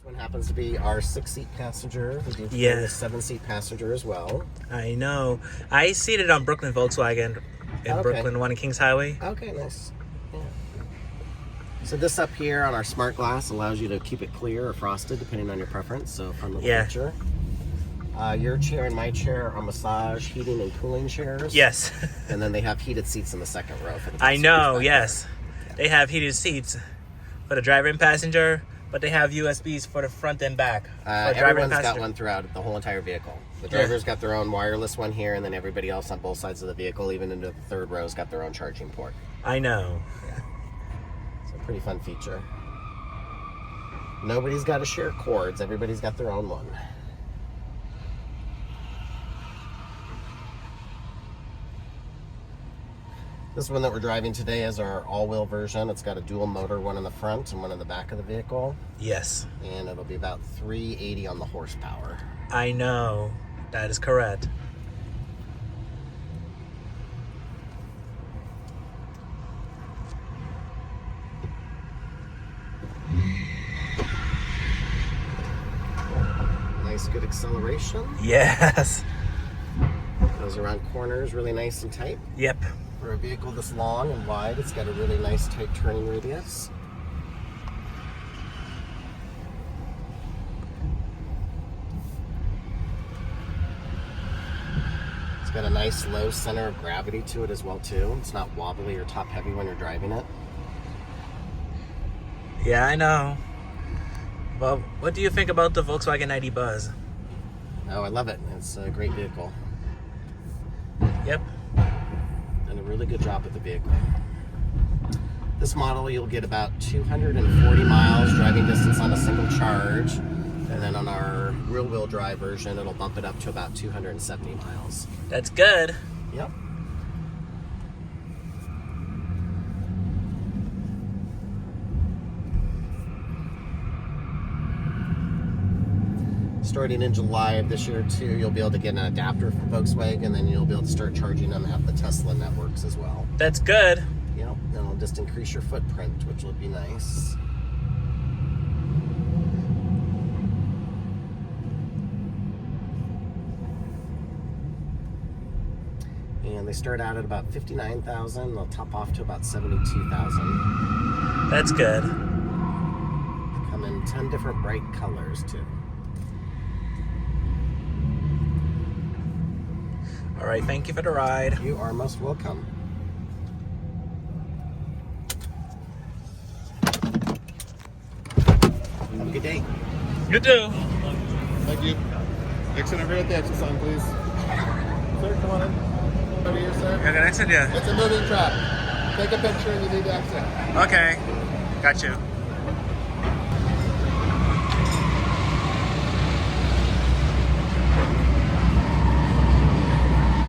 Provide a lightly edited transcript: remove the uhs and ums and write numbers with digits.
This one happens to be our 6-seat passenger. We do carry a 7-seat passenger as well. I know. I seated on Brooklyn Volkswagen in Brooklyn, one in Kings Highway. Okay, nice. Yeah. So this up here on our smart glass allows you to keep it clear or frosted depending on your preference. So fun little feature. Your chair and my chair are massage, heating, and cooling chairs. Yes. And then they have heated seats in the second row. For the I know, yes. Yeah. They have heated seats for the driver and passenger, but they have USBs for the front and back. Everyone's got one throughout the whole entire vehicle. The driver's got their own wireless one here, and then everybody else on both sides of the vehicle, even into the third row, has got their own charging port. I know. Yeah. It's a pretty fun feature. Nobody's got to share cords. Everybody's got their own one. This one that we're driving today is our all-wheel version. It's got a dual motor, one in the front and one in the back of the vehicle. Yes. And it'll be about 380 on the horsepower. I know. That is correct. Nice, good acceleration. Yes. Goes around corners really nice and tight. Yep. For a vehicle this long and wide, it's got a really nice tight turning radius. It's got a nice low center of gravity to it as well too. It's not wobbly or top heavy when you're driving it. Yeah, I know. Well, what do you think about the Volkswagen ID Buzz? Oh, I love it. It's a great vehicle. Yep. Done a really good job with the vehicle. This model, you'll get about 240 miles driving distance on a single charge. And then on our rear-wheel drive version, it'll bump it up to about 270 miles. That's good. Yep. Starting in July of this year too, you'll be able to get an adapter from Volkswagen, and then you'll be able to start charging them, have the Tesla networks as well. That's good. Yep, and it'll just increase your footprint, which will be nice. And they start out at about 59,000. They'll top off to about 72,000. That's good. Come in 10 different bright colors too. All right, thank you for the ride. You are most welcome. Have a good day. You too. Thank you. Exit over at the exit sign, please. Sir, come on in. Over here, sir. You're gonna exit, yeah. It's a moving truck. Take a picture and you need to exit. Okay, got you.